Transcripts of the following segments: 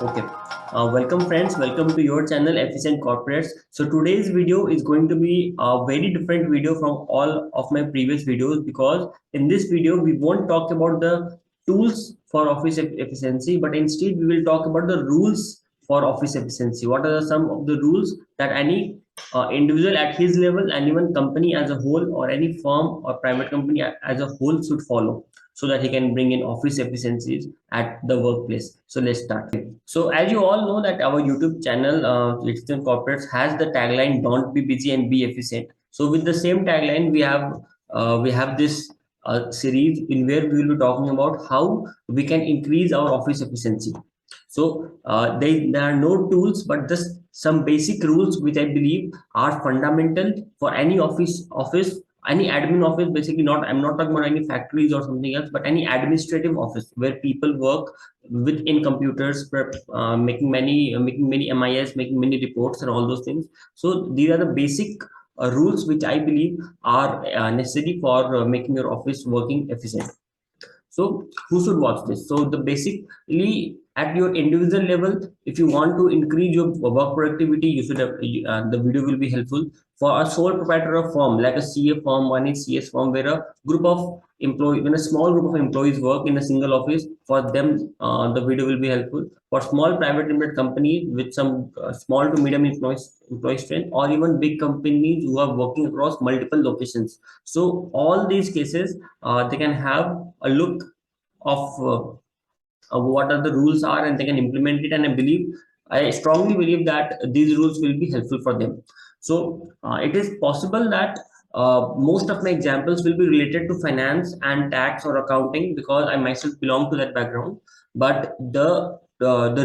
Okay. Welcome friends, welcome to your channel Efficient Corporates. So today's video is going to be a very different video from all of my previous videos, because in this video we won't talk about the tools for office efficiency, but instead we will talk about the rules for office efficiency. What are some of the rules that any individual at his level and even company as a whole, or any firm or private company as a whole should follow, so that he can bring in office efficiencies at the workplace. So let's start. So as you all know that our YouTube channel, Efficient Corporates, has the tagline "Don't be busy and be efficient." So with the same tagline, we have this series in where we will be talking about how we can increase our office efficiency. So there are no tools, but just some basic rules which I believe are fundamental for any office, any admin office. Basically, not I'm not talking about any factories or something else, but any administrative office where people work within computers, making many MIS, making many reports, and all those things. So these are the basic rules which I believe are necessary for making your office working efficient. So who should watch this? So the basically at your individual level, if you want to increase your work productivity, you should have the video will be helpful. For a sole proprietor of firm like a CA firm, one is CS firm, where a group of employees, when a small group of employees work in a single office, for them the video will be helpful. For small private limited companies with some small to medium employee strength, or even big companies who are working across multiple locations. So all these cases, they can have a look of what are the rules are, and they can implement it. And I strongly believe that these rules will be helpful for them. So it is possible that most of my examples will be related to finance and tax or accounting, because I myself belong to that background. But the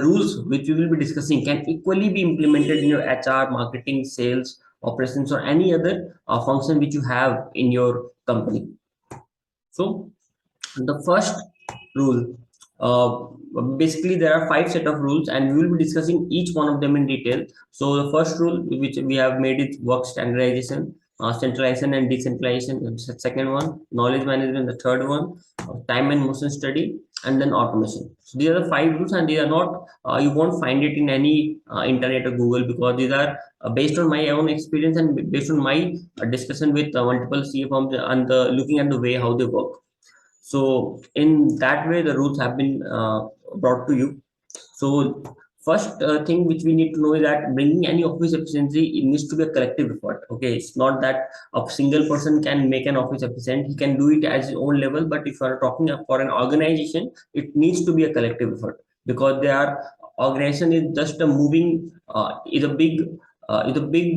rules which we will be discussing can equally be implemented in your HR, marketing, sales, operations, or any other function which you have in your company. So the first rule, basically there are 5 set of rules, and we will be discussing each one of them in detail. So the first rule which we have made is work standardization, centralization and decentralization. The second one, knowledge management. The third one, time and motion study. And then automation. So these are the 5 rules, and these are not you won't find it in any internet or Google, because these are based on my own experience and based on my discussion with multiple CA firms, and looking at the way how they work. So in that way, the rules have been brought to you. So first thing which we need to know is that bringing any office efficiency, it needs to be a collective effort. Okay, it's not that a single person can make an office efficient. He can do it at his own level, but if you are talking for an organization, it needs to be a collective effort, because they are organization is just a moving is a big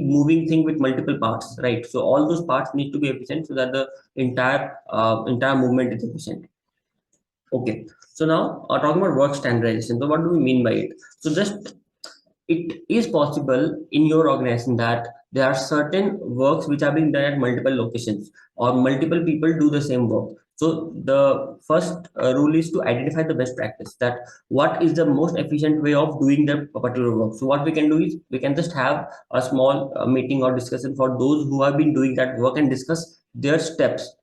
moving thing with multiple parts, right? So all those parts need to be efficient so that the entire movement is efficient. Okay, so now talking about work standardization. So what do we mean by it? So just it is possible in your organization that there are certain works which are being done at multiple locations, or multiple people do the same work. So the first rule is to identify the best practice, that what is the most efficient way of doing that particular work. So what we can do is we can just have a small meeting or discussion for those who have been doing that work, and discuss their steps,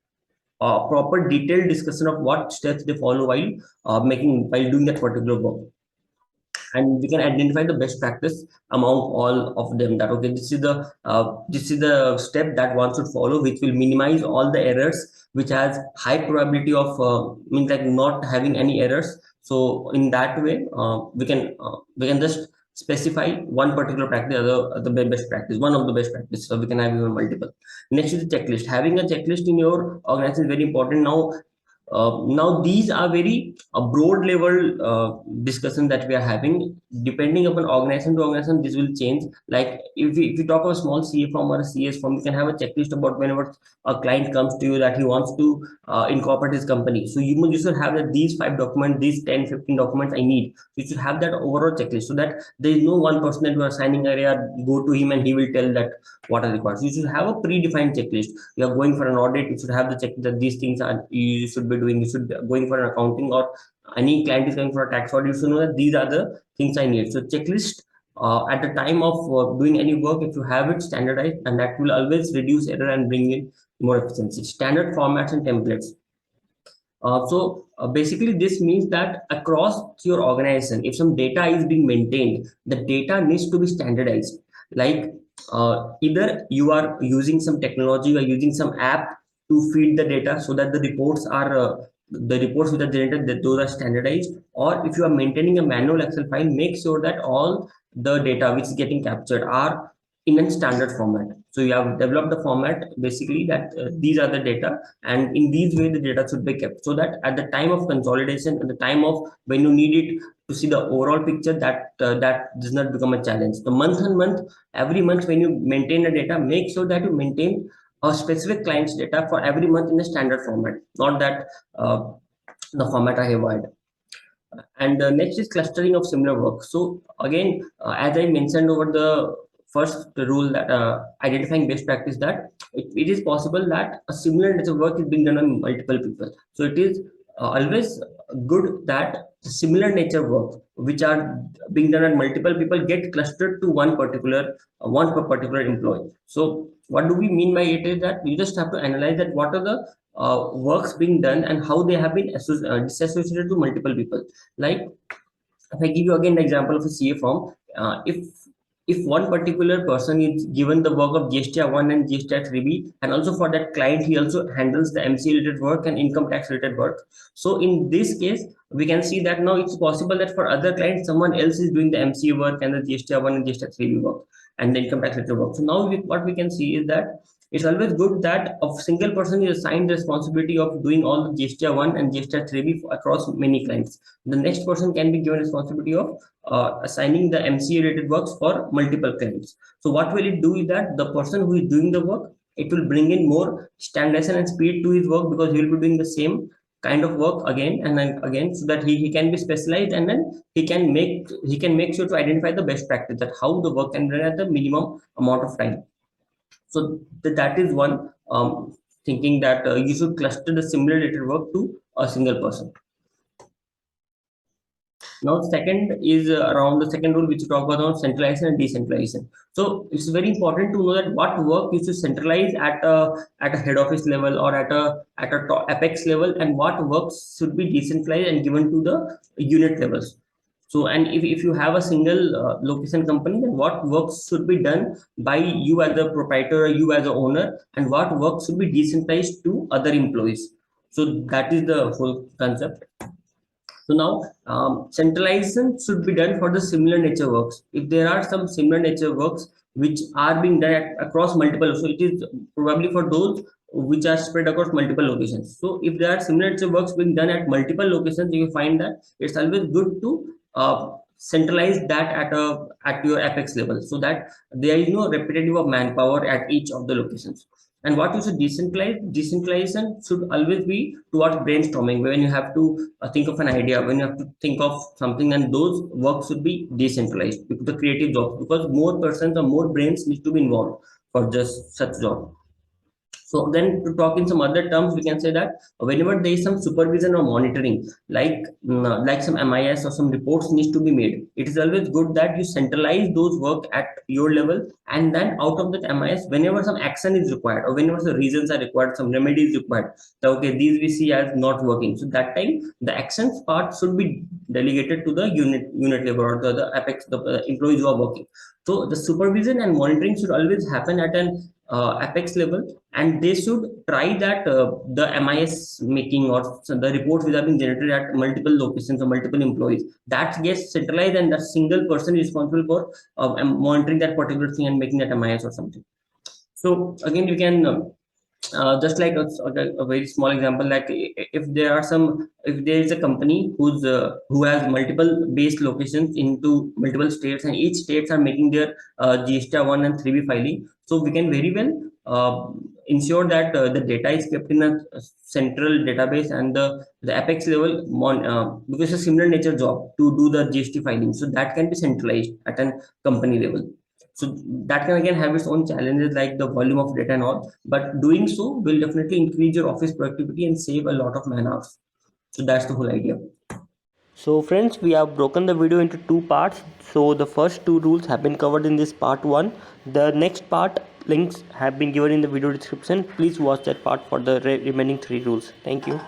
proper detailed discussion of what steps they follow while doing that particular work. And we can identify the best practice among all of them, that okay, this is the step that one should follow, which will minimize all the errors, which has high probability of means like not having any errors. So in that way, we can just specify one particular practice, the best practice, one of the best practice. So we can have even multiple. Next is the checklist. Having a checklist in your organization is very important. Now these are very broad level discussion that we are having. Depending upon organization to organization, this will change. Like if you talk about a small CA firm or a CS firm, you can have a checklist about whenever a client comes to you that he wants to incorporate his company. So you should have that these 5 documents, these 10, 15 documents I need. So you should have that overall checklist, so that there is no one person that you are signing area, go to him and he will tell that what are required. So you should have a predefined checklist. You are going for an audit, you should have the check that these things are you should be doing. You should be going for an accounting, or any client is going for a tax audit, you should know that these are the things I need. So checklist at the time of doing any work, if you have it standardized, and that will always reduce error and bring in more efficiency. Standard formats and templates. Basically, this means that across your organization, if some data is being maintained, the data needs to be standardized. Like either you are using some technology or using some app to feed the data so that the reports which are generated, that those are standardized, or if you are maintaining a manual Excel file, make sure that all the data which is getting captured are in a standard format. So you have developed a format basically that these are the data, and in these way the data should be kept, so that at the time of consolidation, at the time of when you need it to see the overall picture, that does not become a challenge. The month on month, every month when you maintain the data, make sure that you maintain a specific client's data for every month in a standard format, not that the format I have wired. And next is clustering of similar work. So again, as I mentioned over the first rule, that identifying best practice, that it is possible that a similar nature work is being done on multiple people. So it is always good that similar nature work which are being done on multiple people get clustered to one particular employee. So what do we mean by it is that you just have to analyze that what are the works being done and how they have been disassociated to multiple people. Like if I give you again the example of a CA firm, if one particular person is given the work of GSTR 1 and GSTR 3B, and also for that client he also handles the MC related work and income tax related work. So in this case, we can see that now it's possible that for other clients someone else is doing the MC work and the GSTR 1 and GSTR 3B work and the income tax related work. So now what we can see is that it's always good that a single person is assigned the responsibility of doing all the GSTR 1 and GSTR 3B across many clients. The next person can be given responsibility of assigning the MC related works for multiple clients. So what will it do is that the person who is doing the work, it will bring in more standardization and speed to his work, because he will be doing the same kind of work again and then again, so that he can be specialized, and then he can make sure to identify the best practice, that how the work can be done at the minimum amount of time. So that is one thinking, that you should cluster the similar related work to a single person. Now, second is around the second rule, which you talk about centralization and decentralization. So it's very important to know that what work you should centralize at a head office level or at a top apex level, and what works should be decentralized and given to the unit levels. So, and if you have a single location company, then what works should be done by you as a proprietor or you as a owner, and what work should be decentralized to other employees. So that is the whole concept. So now, centralization should be done for the similar nature works. If there are some similar nature works which are being done across multiple, so it is probably for those which are spread across multiple locations. So if there are similar nature works being done at multiple locations, you find that it's always good to centralize that at your apex level, so that there is no repetitive of manpower at each of the locations. And what you should decentralization should always be towards brainstorming, when you have to think of an idea, when you have to think of something, and those works should be decentralized, because the creative jobs, because more persons or more brains need to be involved for just such job. So then, to talk in some other terms, we can say that whenever there is some supervision or monitoring, like some MIS or some reports needs to be made, it is always good that you centralize those work at your level, and then out of that MIS, whenever some action is required or whenever the reasons are required, some remedy is required, so okay, these we see as not working. So that time the actions part should be delegated to the unit level, or the apex, the employees who are working. So the supervision and monitoring should always happen at an apex level, and they should try that the MIS making or the reports which have been generated at multiple locations or multiple employees, that gets centralized, and the single person is responsible for monitoring that particular thing and making that MIS or something. So again, you can just like a very small example, like if there is a company who has multiple based locations into multiple states, and each states are making their GSTR 1 and 3B filing, so we can very well ensure that the data is kept in a central database, and the apex level because it's a similar nature job to do the GST filing, so that can be centralized at a company level. So that can again have its own challenges, like the volume of data and all, but doing so will definitely increase your office productivity and save a lot of man hours. So that's the whole idea. So friends, we have broken the video into two parts. So the first two rules have been covered in this part 1. The next part links have been given in the video description. Please watch that part for the remaining 3 rules. Thank you.